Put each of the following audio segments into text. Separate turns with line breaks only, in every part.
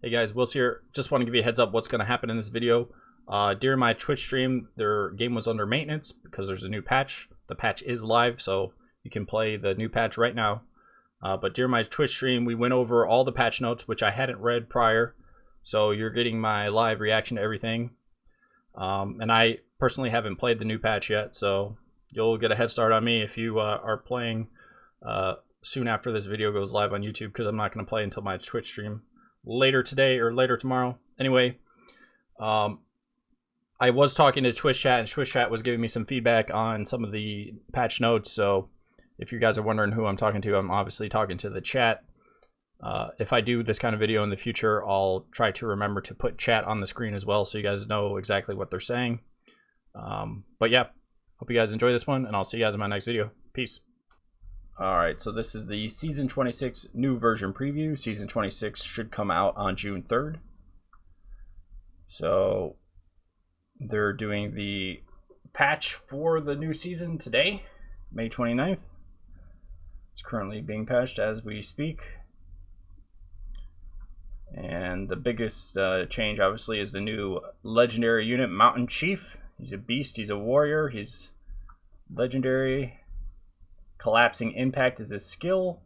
Hey guys, Will's here. Just want to give you a heads up what's going to happen in this video. During my Twitch stream, their game was under maintenance because there's a new patch. The patch is live, so you can play the new patch right now. But during my Twitch stream, we went over all the patch notes, which I hadn't read prior. So you're getting my live reaction to everything. And I personally haven't played the new patch yet, so you'll get a head start on me if you are playing soon after this video goes live on YouTube, because I'm not going to play until my Twitch stream later today or later tomorrow. Anyway, I was talking to Twitch chat, and Twitch chat was giving me some feedback on some of the patch notes. So if you guys are wondering who I'm talking to, I'm obviously talking to the chat. If I do this kind of video in the future, I'll try to remember to put chat on the screen as well, so you guys know exactly what they're saying. But yeah, hope you guys enjoy this one, and I'll see you guys in my next video. Peace. Alright, so this is the Season 26 new version preview. Season 26 should come out on June 3rd. So they're doing the patch for the new season today, May 29th. It's currently being patched as we speak. And the biggest change, obviously, is the new legendary unit, Mountain Chief. He's a beast, he's a warrior, he's legendary. Collapsing Impact is his skill.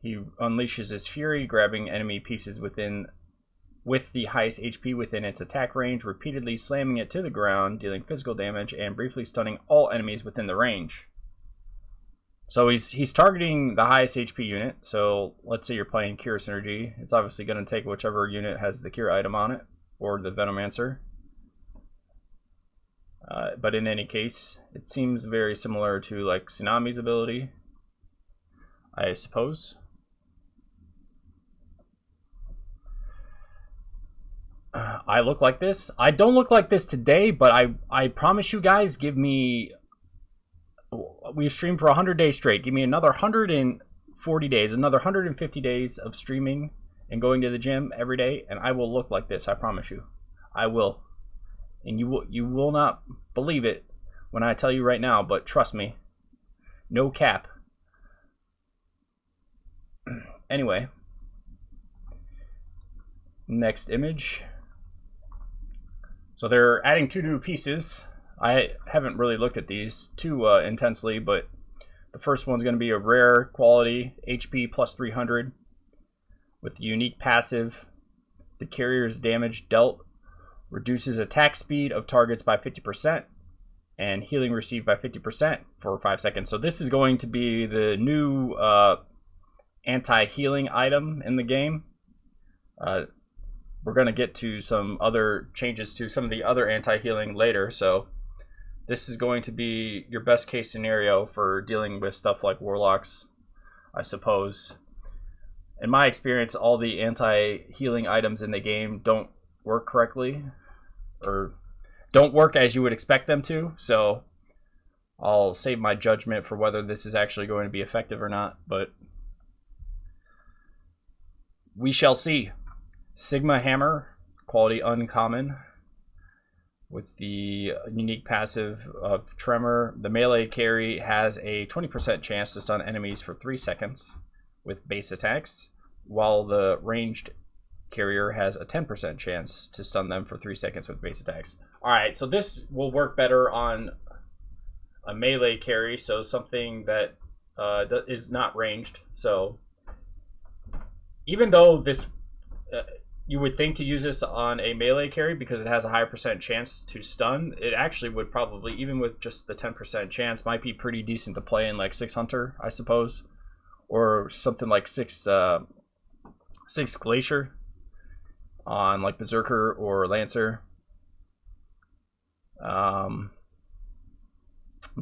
He unleashes his fury, grabbing enemy pieces with the highest HP within its attack range, repeatedly slamming it to the ground, dealing physical damage, and briefly stunning all enemies within the range. So he's targeting the highest HP unit. So let's say you're playing Cure Synergy. It's obviously going to take whichever unit has the Cure item on it, or the Venomancer. But in any case, it seems very similar to like Tsunami's ability, I suppose. I look like this. I don't look like this today, but I promise you guys, give me... We've streamed for 100 days straight. Give me another 140 days, another 150 days of streaming and going to the gym every day, and I will look like this. I promise you. I will. And you will not believe it when I tell you right now, but trust me, no cap. Anyway, next image. So they're adding 2 new pieces. I haven't really looked at these too intensely, but the first one's going to be a rare quality HP plus 300 with the unique passive. The carrier's damage dealt reduces attack speed of targets by 50% and healing received by 50% for 5 seconds. So this is going to be the new anti-healing item in the game. We're going to get to some other changes to some of the other anti-healing later. So this is going to be your best case scenario for dealing with stuff like Warlocks, I suppose. In my experience, all the anti-healing items in the game don't work correctly, or don't work as you would expect them to, so I'll save my judgment for whether this is actually going to be effective or not, but we shall see. Sigma Hammer, quality uncommon, with the unique passive of Tremor. The melee carry has a 20% chance to stun enemies for 3 seconds with base attacks, while the ranged carrier has a 10% chance to stun them for 3 seconds with base attacks. Alright, so this will work better on a melee carry, so something that is not ranged. So even though this, you would think to use this on a melee carry because it has a higher % chance to stun, it actually would probably, even with just the 10% chance, might be pretty decent to play in like 6 Hunter, I suppose, or something like 6 Glacier on like Berserker or Lancer. I'm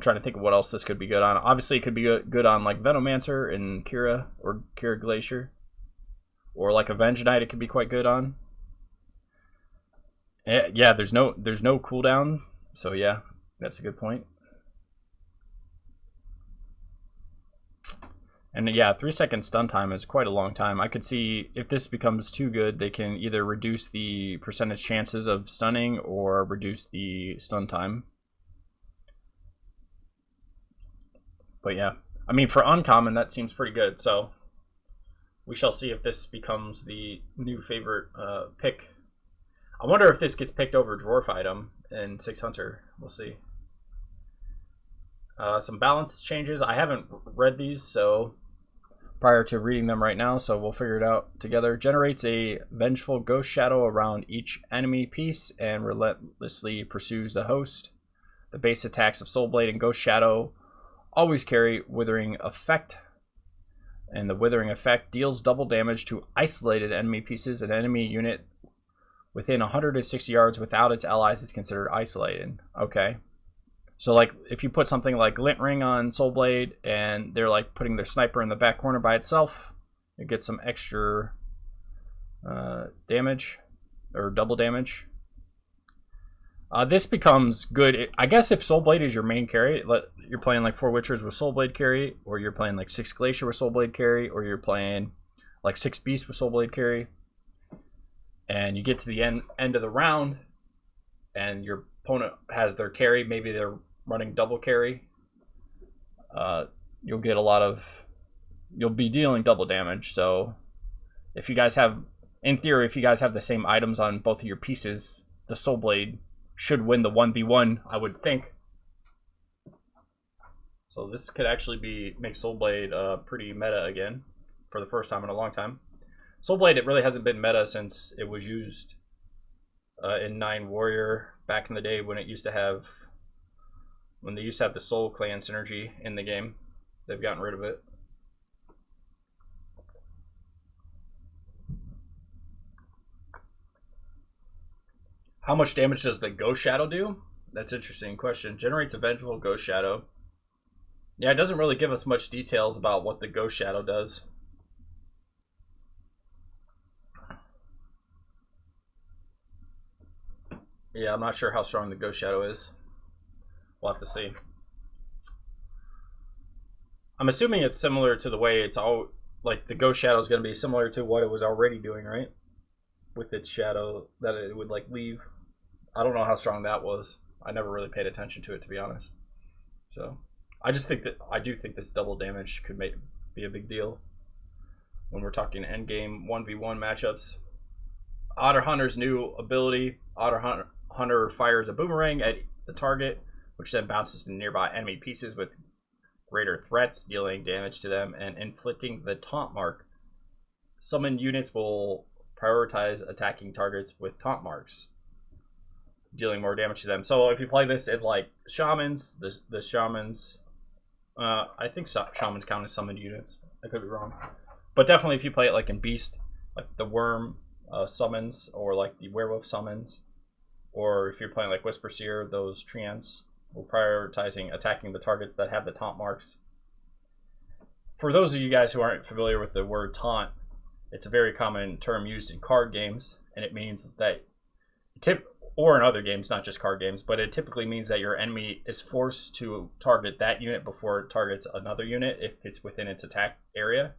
trying to think of what else this could be good on. Obviously it could be good on like Venomancer and Kira, or Kira Glacier, or like Avenge Knight it could be quite good on. Yeah, there's no cooldown, so yeah, that's a good point. And yeah, 3 second stun time is quite a long time. I could see if this becomes too good, they can either reduce the percentage chances of stunning or reduce the stun time. But yeah, I mean, for uncommon, that seems pretty good. So We shall see if this becomes the new favorite pick. I wonder if this gets picked over dwarf item in 6 Hunter. We'll see. Some balance changes. I haven't read these so prior to reading them right now, so we'll figure it out together. Generates a vengeful ghost shadow around each enemy piece and relentlessly pursues the host. The base attacks of Soul Blade and Ghost Shadow always carry Withering Effect. And the Withering Effect deals double damage to isolated enemy pieces. An enemy unit within 160 yards without its allies is considered isolated. Okay. So like if you put something like Glint Ring on Soul Blade and they're like putting their sniper in the back corner by itself, you get some extra damage or double damage. This becomes good. I guess if Soul Blade is your main carry, you're playing like 4 Witchers with Soul Blade carry, or you're playing like 6 Glacier with Soul Blade carry, or you're playing like 6 Beast with Soul Blade carry, and you get to the end of the round, and your opponent has their carry, maybe they're running double carry, you'll get you'll be dealing double damage. So if you guys have, in theory, if you guys have the same items on both of your pieces, the Soul Blade should win the 1v1, I would think. So this could actually make Soul Blade pretty meta again for the first time in a long time. Soul Blade, it really hasn't been meta since it was used in 9 Warrior back in the day when they used to have the Soul Clan synergy in the game. They've gotten rid of it. How much damage does the Ghost Shadow do? That's an interesting question. Generates a vengeful Ghost Shadow. Yeah, it doesn't really give us much details about what the Ghost Shadow does. Yeah, I'm not sure how strong the Ghost Shadow is. We'll have to see. I'm assuming it's similar to the way it's all, like the Ghost Shadow is going to be similar to what it was already doing, right? With its shadow that it would like leave. I don't know how strong that was. I never really paid attention to it, to be honest. So I do think this double damage could be a big deal when we're talking endgame 1v1 matchups. Otter Hunter's new ability. Otter Hunter fires a boomerang at the target, which then bounces to nearby enemy pieces with greater threats, dealing damage to them and inflicting the taunt mark. Summoned units will prioritize attacking targets with taunt marks, dealing more damage to them. So if you play this in like shamans, the shamans, I think shamans count as summoned units. I could be wrong, but definitely if you play it like in beast, like the worm summons, or like the werewolf summons, or if you're playing like Whisper Seer, those treants will prioritizing attacking the targets that have the taunt marks. For those of you guys who aren't familiar with the word taunt, it's a very common term used in card games, and it means that or in other games, not just card games, but it typically means that your enemy is forced to target that unit before it targets another unit if it's within its attack area,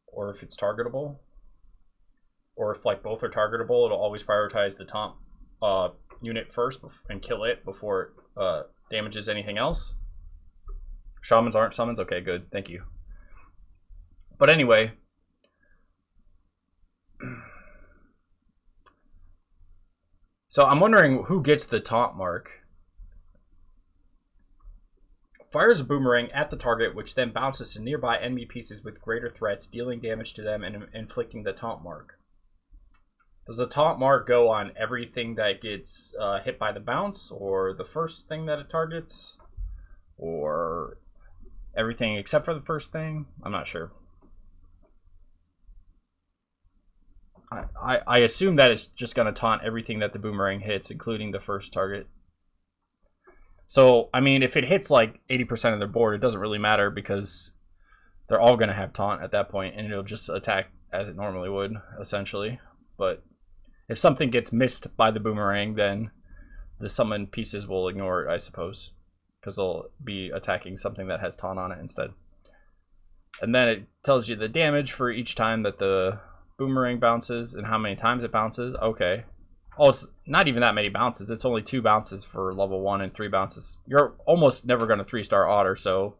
or if it's targetable, or if like both are targetable, it'll always prioritize the taunt unit first and kill it before it damages anything else. Shamans aren't summons? Okay, good, thank you. But anyway, so I'm wondering who gets the taunt mark. Fires a boomerang at the target, which then bounces to nearby enemy pieces with greater threats, dealing damage to them and inflicting the taunt mark. Does the taunt mark go on everything that gets hit by the bounce, or the first thing that it targets, or everything except for the first thing? I'm not sure. I assume that it's just going to taunt everything that the boomerang hits, including the first target. So, I mean, if it hits like 80% of their board, it doesn't really matter because they're all going to have taunt at that point, and it'll just attack as it normally would, essentially. But if something gets missed by the boomerang, then the summoned pieces will ignore it, I suppose, because they'll be attacking something that has taunt on it instead. And then it tells you the damage for each time that the boomerang bounces and how many times it bounces. Okay. Oh, it's not even that many bounces. It's only 2 bounces for level 1 and 3 bounces. You're almost never going to 3-star Otter, so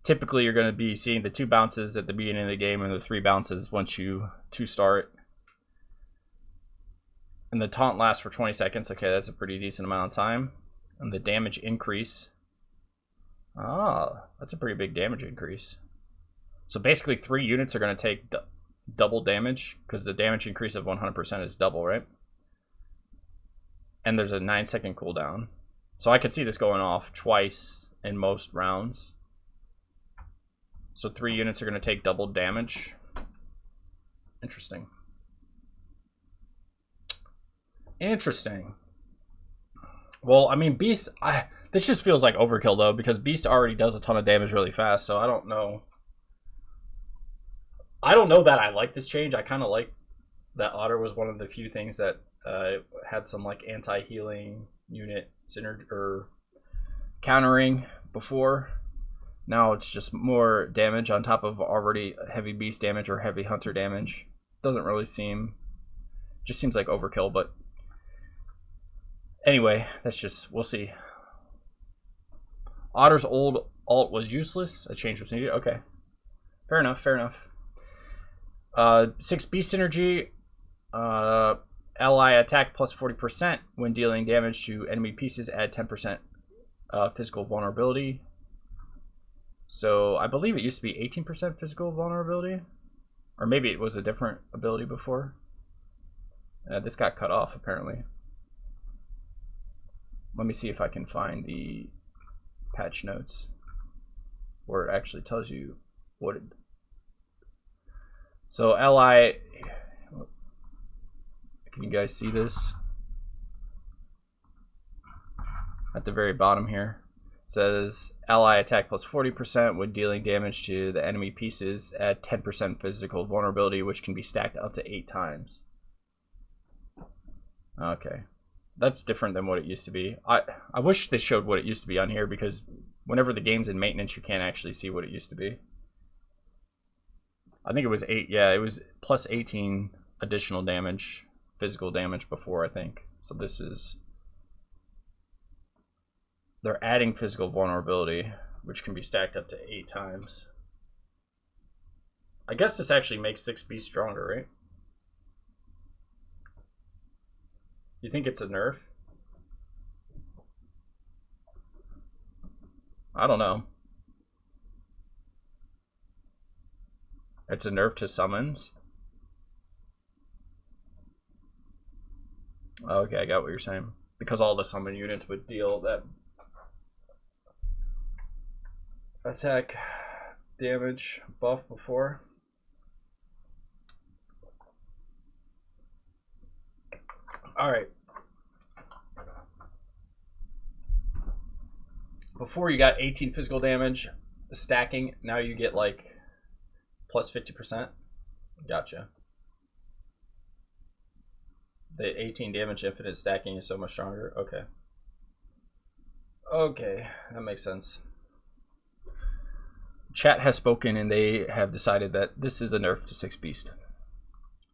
typically you're going to be seeing the 2 bounces at the beginning of the game and the 3 bounces once you 2-star it. And the taunt lasts for 20 seconds. Okay, that's a pretty decent amount of time. And the damage increase. Ah, that's a pretty big damage increase. So basically 3 units are going to take double damage, because the damage increase of 100% is double, right? And there's a 9-second cooldown. So I could see this going off twice in most rounds. So 3 units are going to take double damage. Interesting. Interesting. Well, I mean, Beast... this just feels like overkill, though, because Beast already does a ton of damage really fast, so I don't know. I don't know that I like this change. I kind of like that Otter was one of the few things that had some like anti-healing unit synergy or countering before. Now it's just more damage on top of already heavy Beast damage or heavy Hunter damage. Doesn't really seem... just seems like overkill, but... anyway, that's just... we'll see. Otter's old alt was useless. A change was needed. Okay. Fair enough, fair enough. 6 Beast synergy. Ally attack plus 40% when dealing damage to enemy pieces. Add 10% physical vulnerability. So I believe it used to be 18% physical vulnerability. Or maybe it was a different ability before. This got cut off apparently. Let me see if I can find the patch notes where it actually tells you what it... So ally, can you guys see this? At the very bottom here, it says ally attack plus 40% when dealing damage to the enemy pieces. Add 10% physical vulnerability, which can be stacked up to 8 times. Okay, that's different than what it used to be. I wish they showed what it used to be on here, because whenever the game's in maintenance, you can't actually see what it used to be. I think it was 8. Yeah, it was plus 18 additional damage, physical damage before, I think. So this is... they're adding physical vulnerability, which can be stacked up to 8 times. I guess this actually makes 6 Beast stronger, right? You think it's a nerf? I don't know. It's a nerf to summons? Okay, I got what you're saying. Because all the summon units would deal that attack damage buff before. Alright. Before you got 18 physical damage stacking, now you get like plus 50%. Gotcha. The 18 damage infinite stacking is so much stronger. Okay. Okay, that makes sense. Chat has spoken and they have decided that this is a nerf to 6 Beast.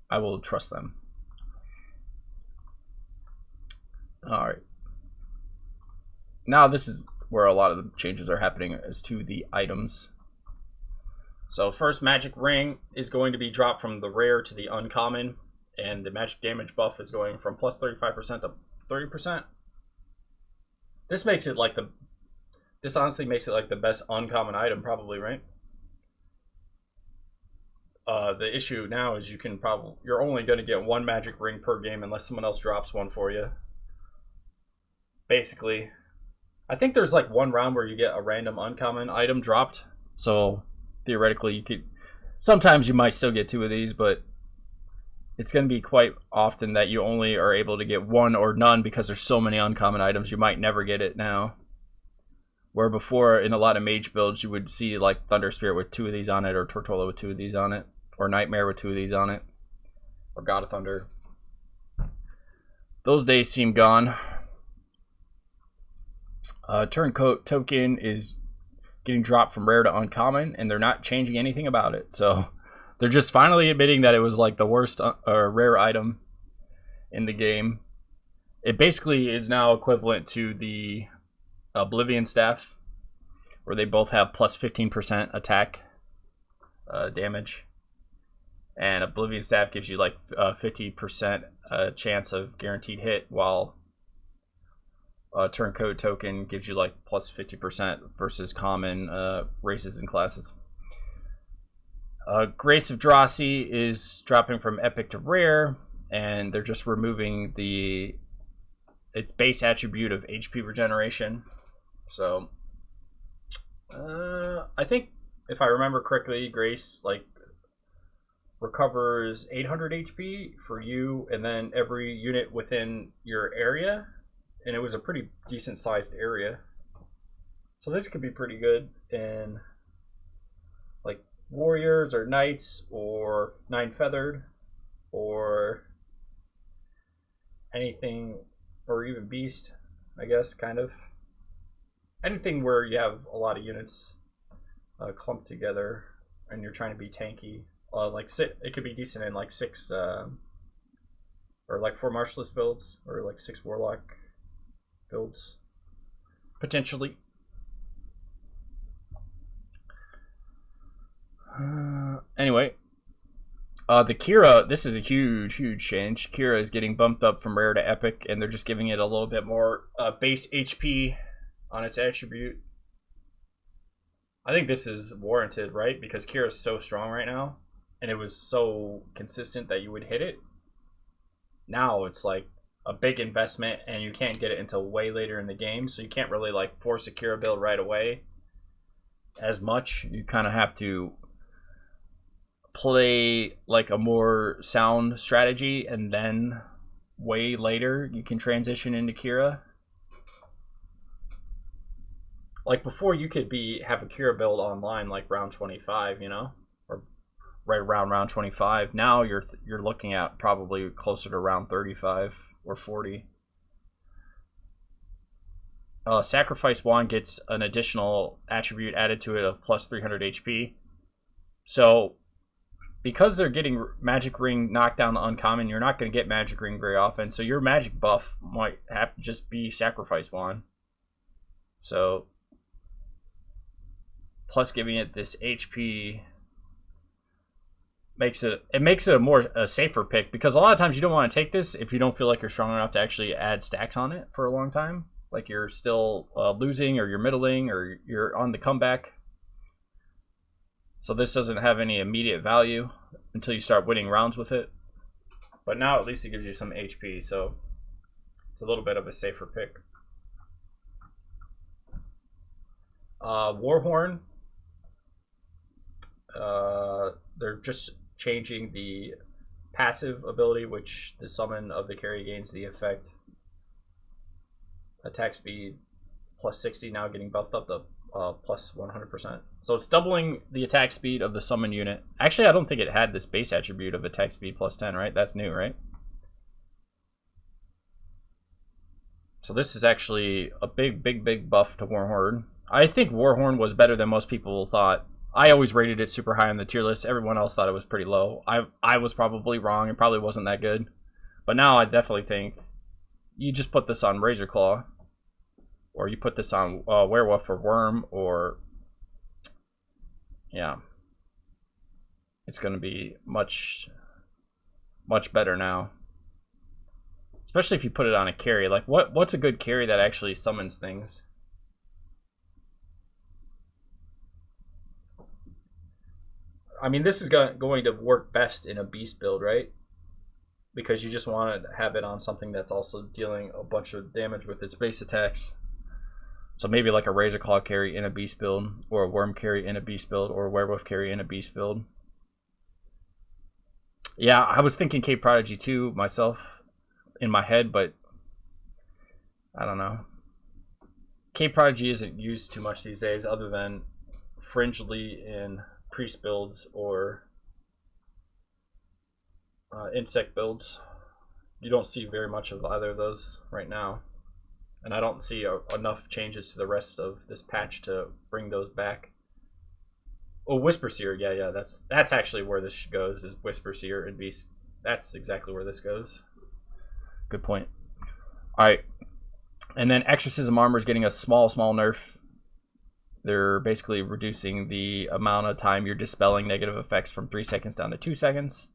I will trust them. Alright. Now this is where a lot of the changes are happening, as to the items. So first, magic ring is going to be dropped from the rare to the uncommon, and the magic damage buff is going from plus 35% to 30%. This makes it like this honestly makes it like the best uncommon item probably, right? The issue now is you're only going to get 1 magic ring per game unless someone else drops one for you. Basically, I think there's like 1 round where you get a random uncommon item dropped. So theoretically, you could... sometimes you might still get 2 of these, but it's going to be quite often that you only are able to get 1 or none because there's so many uncommon items. You might never get it now. Where before, in a lot of mage builds, you would see like Thunder Spirit with 2 of these on it, or Tortola with 2 of these on it, or Nightmare with 2 of these on it, or God of Thunder. Those days seem gone. Turncoat token is getting dropped from rare to uncommon, and they're not changing anything about it. So they're just finally admitting that it was like the worst rare item in the game. It basically is now equivalent to the Oblivion Staff, where they both have plus 15% attack damage. And Oblivion Staff gives you like 50% chance of guaranteed hit, while Turncoat Token gives you like plus 50% versus common races and classes. Grace of Drosy is dropping from epic to rare, and they're just removing its base attribute of HP regeneration. So I think if I remember correctly, Grace like recovers 800 HP for you and then every unit within your area, and it was a pretty decent sized area. So this could be pretty good in like warriors or knights or 9 feathered or anything, or even beast, I guess, kind of anything where you have a lot of units clumped together and you're trying to be tanky. It could be decent in like 6 or like 4 Martialist builds, or like 6 Warlock builds, potentially. Anyway, the Kira, this is a huge change. Kira is getting bumped up from rare to epic, and they're just giving it a little bit more base HP on its attribute. I think this is warranted, right? Because Kira is so strong right now, and it was so consistent that you would hit it. Now it's like a big investment, and you can't get it until way later in the game, so you can't really like force a Kira build right away as much. You kind of have to play like a more sound strategy, and then way later you can transition into Kira. Like before, you could have a Kira build online like round 25, you know, or right around round 25. Now you're looking at probably closer to round 35 or 40. Sacrifice Wand gets an additional attribute added to it of plus 300 HP. So because they're getting Magic Ring knocked down the uncommon, you're not going to get Magic Ring very often. So your magic buff might have to just be Sacrifice Wand. So plus giving it this HP makes it a safer pick, because a lot of times you don't want to take this if you don't feel like you're strong enough to actually add stacks on it for a long time. Like you're still losing, or you're middling, or you're on the comeback. So this doesn't have any immediate value until you start winning rounds with it. But now at least it gives you some HP, so it's a little bit of a safer pick. Warhorn. They're just changing the passive ability, which the summon of the carry gains the effect. Attack speed plus 60, now getting buffed up to plus 100%. So it's doubling the attack speed of the summon unit. Actually, I don't think it had this base attribute of attack speed plus 10, right? That's new, right? So this is actually a big buff to Warhorn. I think Warhorn was better than most people thought. I always rated it super high on the tier list. Everyone else thought it was pretty low. I was probably wrong. It probably wasn't that good. But now I definitely think you just put this on Razor Claw, or you put this on Werewolf or Worm, or yeah, it's going to be much better now. Especially if you put it on a carry. Like what's a good carry that actually summons things? I mean, this is going to work best in a beast build, right? Because you just want to have it on something that's also dealing a bunch of damage with its base attacks. So maybe like a Razor Claw carry in a beast build, or a Worm carry in a beast build, or a Werewolf carry in a beast build. Yeah, I was thinking Cape Prodigy too myself in my head, but I don't know. Cape Prodigy isn't used too much these days, other than fringely in priest builds or insect builds. You don't see very much of either of those right now, and I don't see enough changes to the rest of this patch to bring those back. Oh, Whisper Seer, yeah, that's actually where this goes, is Whisper Seer and Beast. That's exactly where this goes. Good point. All right, and then Exorcism Armor is getting a small nerf. they're basically reducing the amount of time you're dispelling negative effects from 3 seconds down to 2 seconds.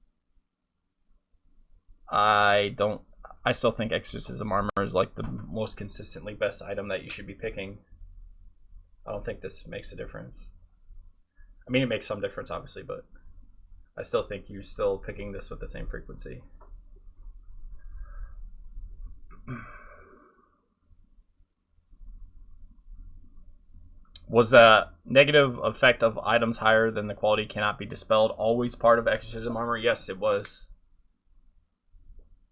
I still think Exorcism Armor is like the most consistently best item that you should be picking. I don't think this makes a difference. I mean, it makes some difference, obviously, but I still think you're still picking this with the same frequency. Was the negative effect of items higher than the quality cannot be dispelled always part of Exorcism Armor? Yes, it was.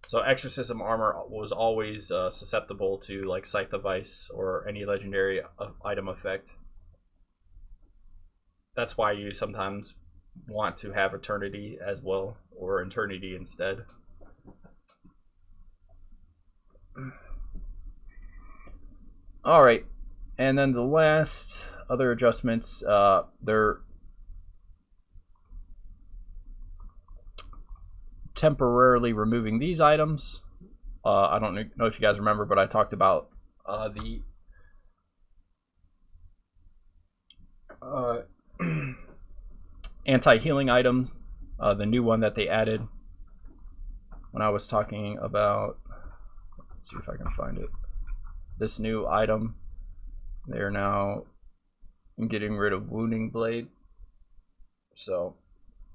So Exorcism Armor was always susceptible to like Scythe of Ice or any legendary item effect. That's why you sometimes want to have Eternity as well, or Eternity instead. All right, and then the last other adjustments, they're temporarily removing these items. I don't know if you guys remember, but I talked about the anti-healing items, the new one that they added when I was talking about, let's see if I can find it, this new item. They're now getting rid of Wounding Blade. So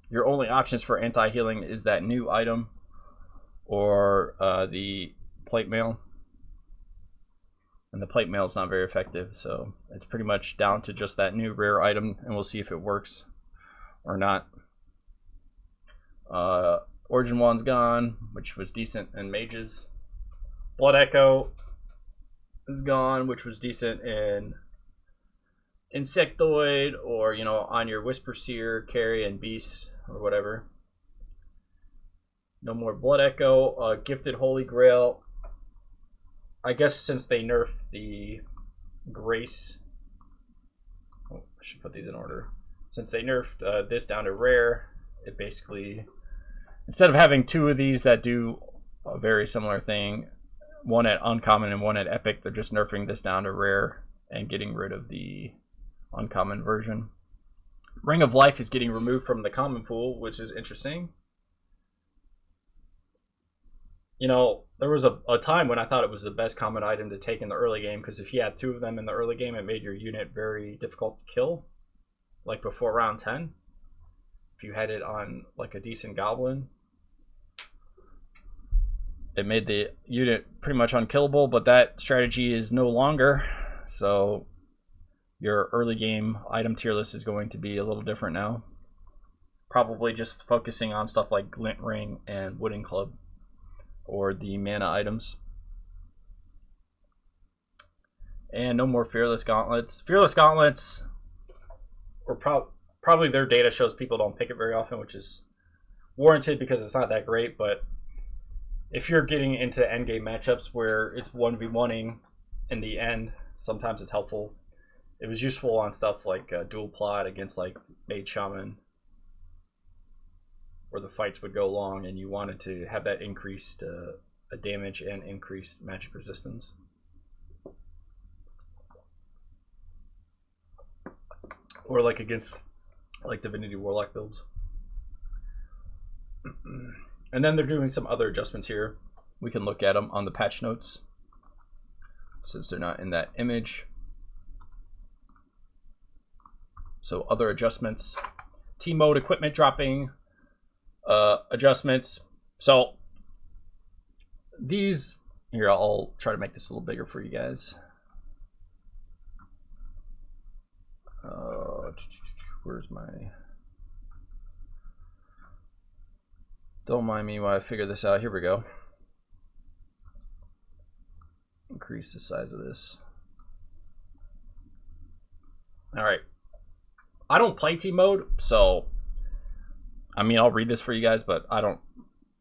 your only options for anti-healing is that new item or the plate mail. And the plate mail is not very effective, so it's pretty much down to just that new rare item, and we'll see if it works or not. Origin Wand's gone, which was decent in mages. Blood Echo is gone, which was decent in Insectoid, or you know, on your Whisper Seer, Carry, and Beast, or whatever. No more Blood Echo. Gifted Holy Grail. I guess since they nerfed the Grace, oh, I should put these in order. Since they nerfed this down to rare, it basically, instead of having two of these that do a very similar thing, one at uncommon and one at epic, they're just nerfing this down to rare and getting rid of the uncommon version. Ring of Life is getting removed from the common pool, which is interesting. You know, there was a time when I thought it was the best common item to take in the early game, because if you had two of them in the early game, it made your unit very difficult to kill, like before round 10. If you had it on like a decent goblin, it made the unit pretty much unkillable, but that strategy is no longer. So your early game item tier list is going to be a little different now. Probably just focusing on stuff like Glint Ring and Wooden Club, or the mana items. And no more Fearless Gauntlets. Fearless Gauntlets, or probably their data shows people don't pick it very often, which is warranted because it's not that great, but if you're getting into endgame matchups where it's 1v1ing in the end, sometimes it's helpful. It was useful on stuff like Dual Plot against like Mage Shaman, where the fights would go long and you wanted to have that increased damage and increased magic resistance. Or like against like Divinity Warlock builds. And then they're doing some other adjustments here. We can look at them on the patch notes, since they're not in that image. So other adjustments. Team mode equipment dropping. Adjustments. So these here, I'll try to make this a little bigger for you guys. Where's my, don't mind me while I figure this out. Here we go. Increase the size of this. All right, I don't play team mode, so I mean, I'll read this for you guys, but I don't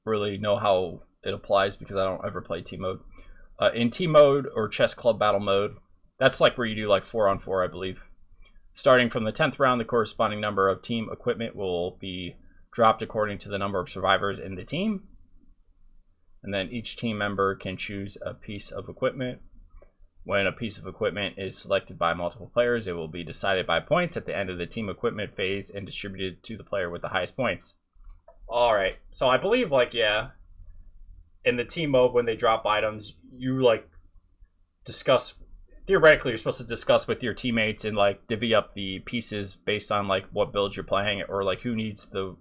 really know how it applies because I don't ever play team mode. In team mode or chess club battle mode, that's like where you do like 4-on-4, I believe. Starting from the 10th round, the corresponding number of team equipment will be dropped according to the number of survivors in the team. And then each team member can choose a piece of equipment. When a piece of equipment is selected by multiple players, it will be decided by points at the end of the team equipment phase and distributed to the player with the highest points. All right, so I believe, like, yeah, in the team mode, when they drop items, you like discuss, theoretically you're supposed to discuss with your teammates and like divvy up the pieces based on like what builds you're playing, or like who needs the,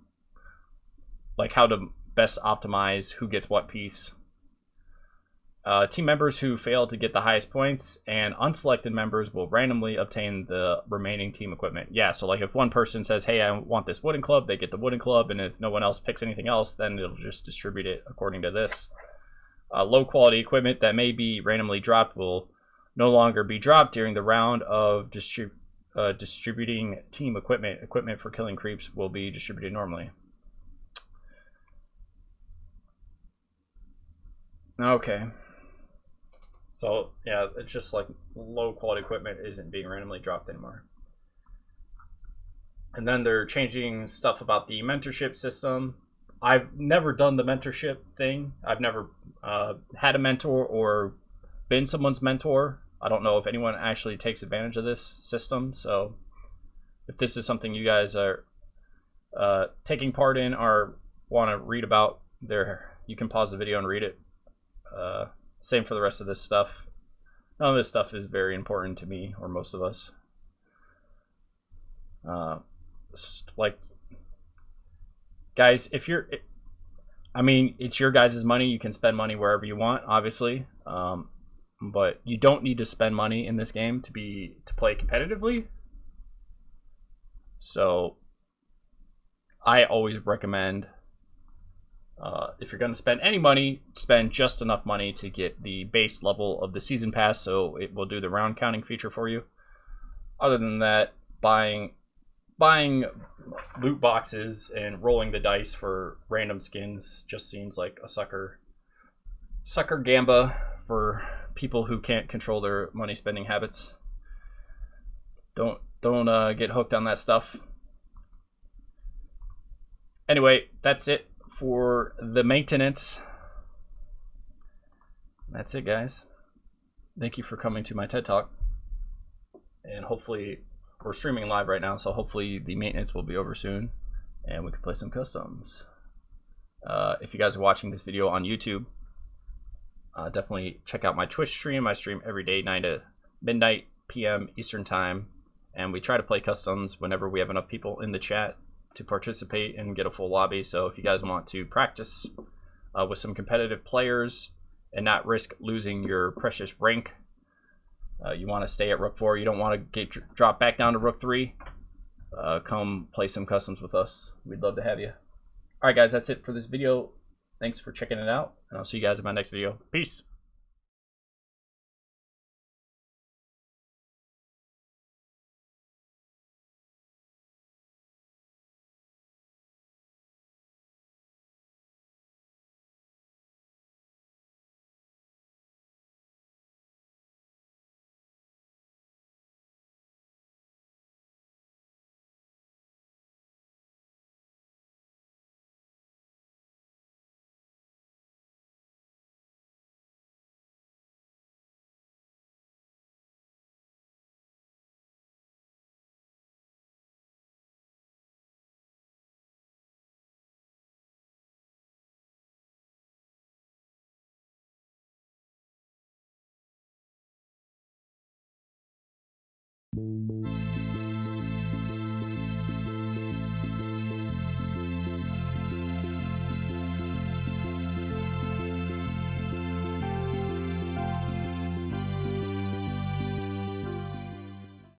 like how to best optimize who gets what piece. Team members who fail to get the highest points and unselected members will randomly obtain the remaining team equipment. Yeah, so like if one person says, hey, I want this wooden club, they get the wooden club, and if no one else picks anything else, then it'll just distribute it according to this. Low quality equipment that may be randomly dropped will no longer be dropped during the round of distributing team equipment. Equipment for killing creeps will be distributed normally. Okay. So yeah, it's just like low quality equipment isn't being randomly dropped anymore. And then they're changing stuff about the mentorship system. I've never done the mentorship thing. I've never had a mentor or been someone's mentor. I don't know if anyone actually takes advantage of this system. So if this is something you guys are taking part in or want to read about, there you can pause the video and read it. Same for the rest of this stuff. None of this stuff is very important to me or most of us. Like, guys, if you're, I mean, it's your guys' money. You can spend money wherever you want, obviously, but you don't need to spend money in this game to play competitively. So I always recommend, if you're going to spend any money, spend just enough money to get the base level of the season pass, so it will do the round counting feature for you. Other than that, buying loot boxes and rolling the dice for random skins just seems like a sucker gamba for people who can't control their money spending habits. Don't get hooked on that stuff. Anyway, that's it for the maintenance. That's it, guys. Thank you for coming to my TED Talk. And hopefully, we're streaming live right now, so hopefully the maintenance will be over soon and we can play some customs. If you guys are watching this video on YouTube, definitely check out my Twitch stream. I stream every day, 9 to midnight p.m. Eastern Time, and we try to play customs whenever we have enough people in the chat to participate and get a full lobby. So if you guys want to practice with some competitive players and not risk losing your precious rank, you want to stay at Rook 4, you don't want to get dropped back down to Rook 3, come play some customs with us. We'd love to have you. Alright guys, that's it for this video. Thanks for checking it out, and I'll see you guys in my next video. Peace!